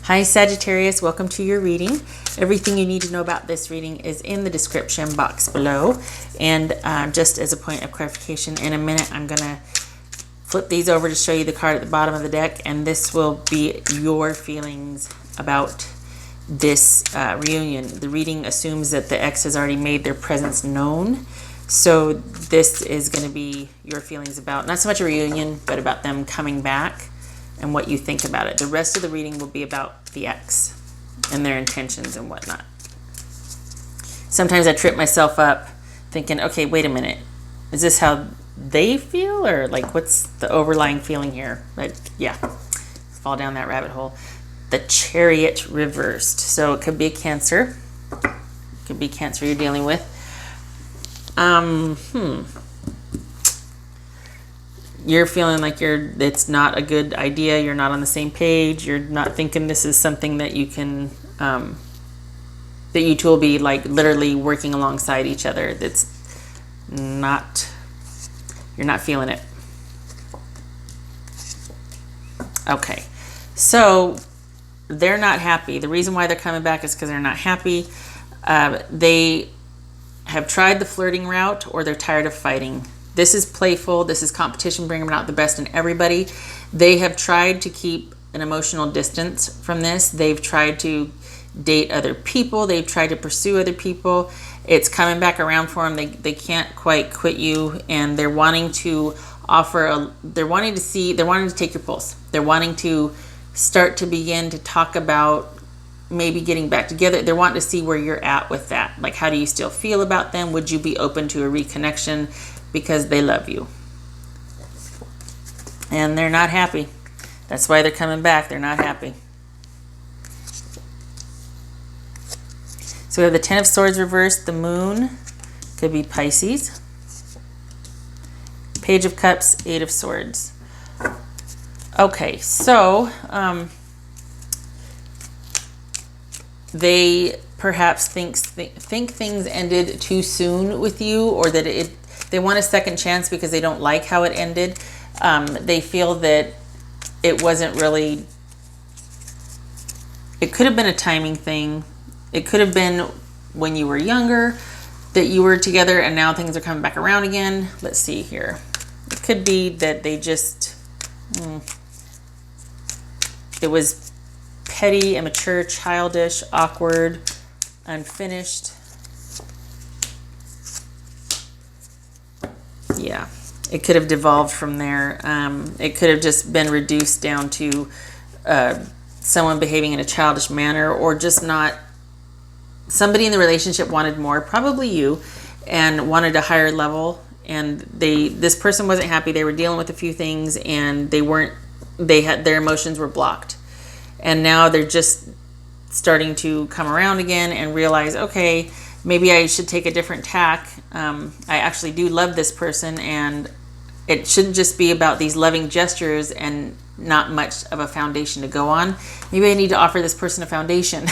Hi Sagittarius, welcome to your reading. Everything you need to know about this reading is in the description box below. And just as a point of clarification, in a minute I'm going to flip these over to show you the card at the bottom of the deck, and this will be your feelings about this reunion. The reading assumes that the ex has already made their presence known. So this is going to be your feelings about, not so much a reunion, but about them coming back and what you think about it. The rest of the reading will be about the ex and their intentions and whatnot. Sometimes I trip myself up thinking, okay, wait a minute. Is this how they feel, or like what's the overlying feeling here? But yeah, fall down that rabbit hole. The Chariot reversed. So it could be a Cancer. It could be Cancer you're dealing with. You're feeling like it's not a good idea. You're not on the same page. You're not thinking this is something that you can, that you two will be like literally working alongside each other. That's not, you're not feeling it. Okay. So they're not happy. The reason why they're coming back is because they're not happy. They have tried the flirting route, or they're tired of fighting. This is playful. This is competition, bringing out the best in everybody. They have tried to keep an emotional distance from this. They've tried to date other people. They've tried to pursue other people. It's coming back around for them. They can't quite quit you, and they're wanting to they're wanting to take your pulse. They're wanting to start to begin to talk about maybe getting back together. They're wanting to see where you're at with that. Like, how do you still feel about them? Would you be open to a reconnection? Because they love you. And they're not happy. That's why they're coming back. They're not happy. So we have the Ten of Swords reversed. The Moon could be Pisces. Page of Cups, Eight of Swords. Okay, so they perhaps think things ended too soon with you, or that they want a second chance because they don't like how it ended. They feel that it wasn't really, it could have been a timing thing. It could have been when you were younger that you were together and now things are coming back around again. Let's see here. It could be that they just, it was petty, immature, childish, awkward, unfinished. Yeah, it could have devolved from there. It could have just been reduced down to someone behaving in a childish manner, or just not. Somebody in the relationship wanted more, probably you, and wanted a higher level. And this person wasn't happy. They were dealing with a few things, and their emotions were blocked. And now they're just starting to come around again and realize, okay, maybe I should take a different tack. I actually do love this person, and it shouldn't just be about these loving gestures and not much of a foundation to go on. Maybe I need to offer this person a foundation.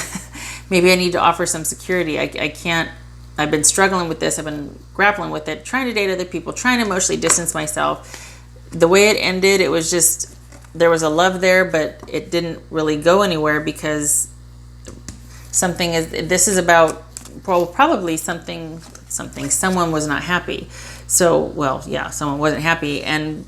Maybe I need to offer some security. I've been struggling with this. I've been grappling with it, trying to date other people, trying to emotionally distance myself. The way it ended, it was just, there was a love there, but it didn't really go anywhere because this is about, probably someone was not happy. So, well, yeah, someone wasn't happy and,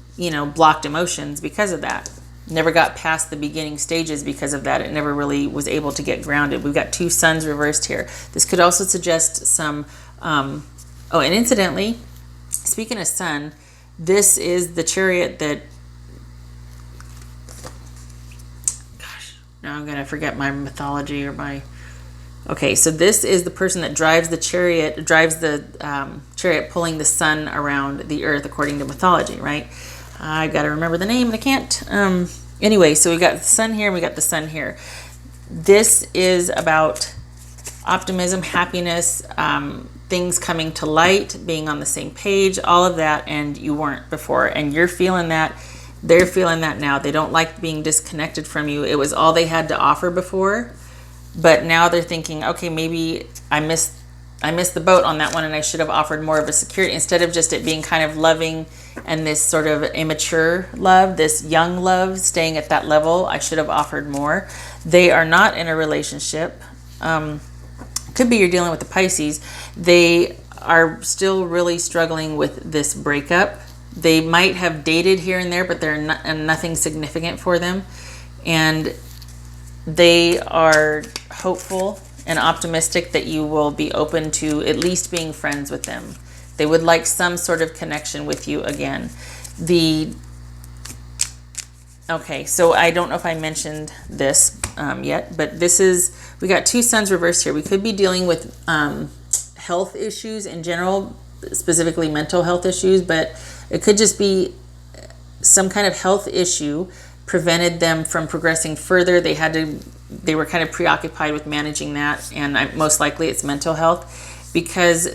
blocked emotions because of that. Never got past the beginning stages because of that. It never really was able to get grounded. We've got two suns reversed here. This could also suggest some, and incidentally, speaking of sun, this is the Chariot that, gosh, now I'm going to forget my mythology or my... Okay, so this is the person that drives the chariot pulling the sun around the earth according to mythology, right? I've got to remember the name and I can't. Anyway, so we got the sun here and we got the sun here. This is about optimism, happiness, things coming to light, being on the same page, all of that, and you weren't before. And you're feeling that. They're feeling that now. They don't like being disconnected from you. It was all they had to offer before. But now they're thinking, okay, maybe I missed I missed the boat on that one, and I should have offered more of a security instead of just it being kind of loving and this sort of immature love, this young love staying at that level. I should have offered more. They are not in a relationship. Could be you're dealing with the Pisces. They are still really struggling with this breakup. They might have dated here and there, but they're nothing significant for them. And they are hopeful and optimistic that you will be open to at least being friends with them. They would like some sort of connection with you again. Okay, so I don't know if I mentioned this yet, but we got 2 suns reversed here. We could be dealing with health issues in general, specifically mental health issues, but it could just be some kind of health issue prevented them from progressing further. They were kind of preoccupied with managing that, and most likely it's mental health, because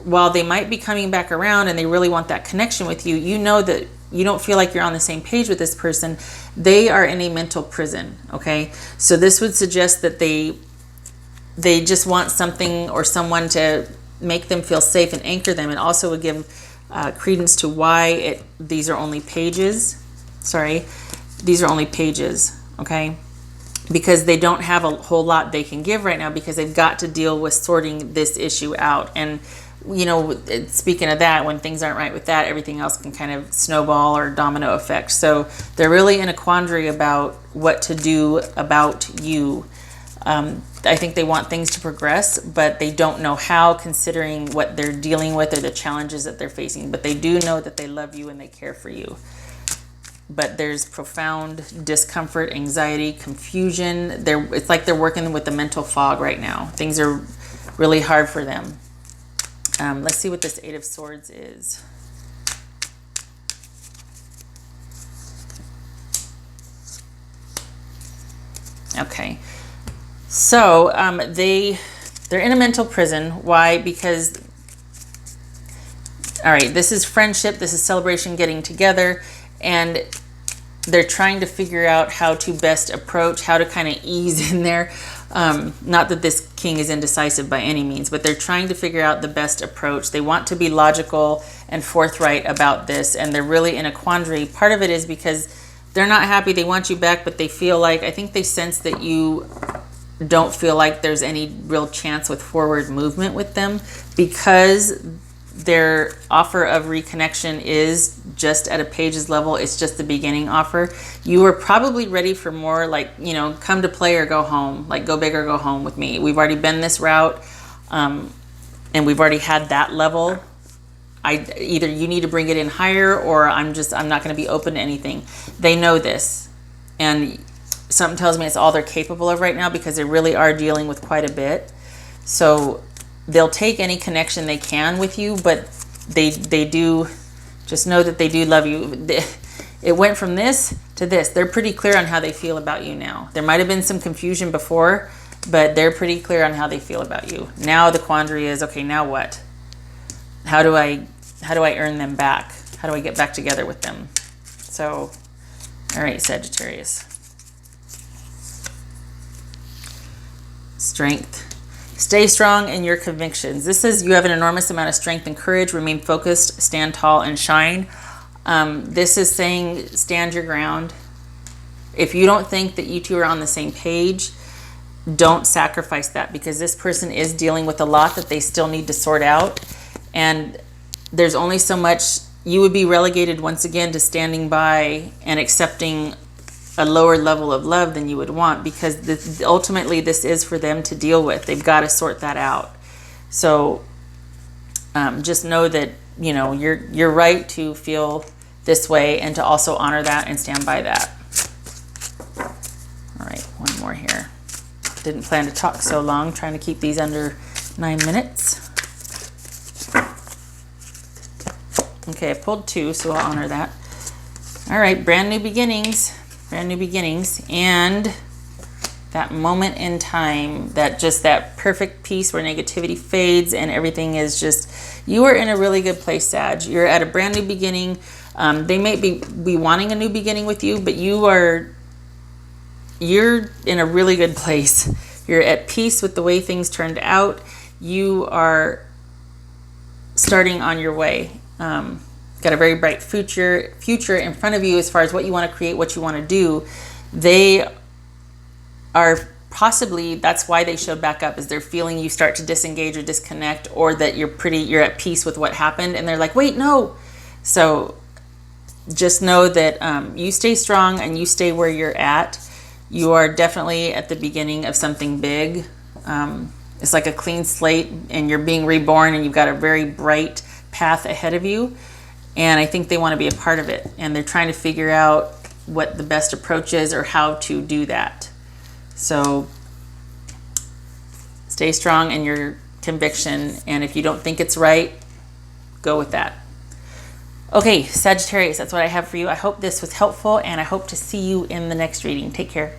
while they might be coming back around and they really want that connection with you, you know that you don't feel like you're on the same page with this person. They are in a mental prison, okay? So this would suggest that they just want something or someone to make them feel safe and anchor them, and also would give credence to why these are only pages. These are only pages, okay? Because they don't have a whole lot they can give right now, because they've got to deal with sorting this issue out. And you know, speaking of that, when things aren't right with that, everything else can kind of snowball or domino effect. So they're really in a quandary about what to do about you. I think they want things to progress, but they don't know how, considering what they're dealing with or the challenges that they're facing. But they do know that they love you and they care for you. But there's profound discomfort, anxiety, confusion. It's like they're working with the mental fog right now. Things are really hard for them. Let's see what this 8 of Swords is. Okay, so they're in a mental prison. Why? Because, all right, this is friendship, this is celebration, getting together, and they're trying to figure out how to best approach, how to kind of ease in there. Not that this king is indecisive by any means, but they're trying to figure out the best approach. They want to be logical and forthright about this, and they're really in a quandary. Part of it is because they're not happy. They want you back, but they feel like, I think they sense that you don't feel like there's any real chance with forward movement with them, because their offer of reconnection is just at a pages level. It's just the beginning offer. You were probably ready for more, like, you know, come to play or go home, like go big or go home with me. We've already been this route, and we've already had that level. Either you need to bring it in higher, or I'm not going to be open to anything. They know this, and something tells me it's all they're capable of right now, because they really are dealing with quite a bit. So they'll take any connection they can with you, but they do just know that they do love you. It went from this to this. They're pretty clear on how they feel about you now. There might have been some confusion before, but they're pretty clear on how they feel about you. Now the quandary is, okay, now what? How do I earn them back? How do I get back together with them? So, all right, Sagittarius. Strength. Stay strong in your convictions. This says you have an enormous amount of strength and courage. Remain focused, stand tall, and shine. This is saying stand your ground. If you don't think that you two are on the same page, don't sacrifice that, because this person is dealing with a lot that they still need to sort out. And there's only so much. You would be relegated once again to standing by and accepting a lower level of love than you would want, because ultimately this is for them to deal with. They've got to sort that out. So just know that, you know, you're right to feel this way, and to also honor that and stand by that. All right, one more here. Didn't plan to talk so long, trying to keep these under 9 minutes. Okay, I pulled 2, so I'll honor that. All right, brand new beginnings. Brand new beginnings, and that moment in time, that perfect peace where negativity fades and everything is just, you are in a really good place, Sag. You're at a brand new beginning. They may be wanting a new beginning with you, but you're in a really good place. You're at peace with the way things turned out. you are starting on your way. Got a very bright future in front of you as far as what you want to create, what you want to do. They are possibly, that's why they showed back up, is they're feeling you start to disengage or disconnect, or that you're at peace with what happened, and they're like, wait, no. So just know that you stay strong and you stay where you're at. You are definitely at the beginning of something big. It's like a clean slate, and you're being reborn, and you've got a very bright path ahead of you. And I think they want to be a part of it, and they're trying to figure out what the best approach is or how to do that. So stay strong in your conviction, and if you don't think it's right, go with that. Okay, Sagittarius, that's what I have for you. I hope this was helpful, and I hope to see you in the next reading. Take care.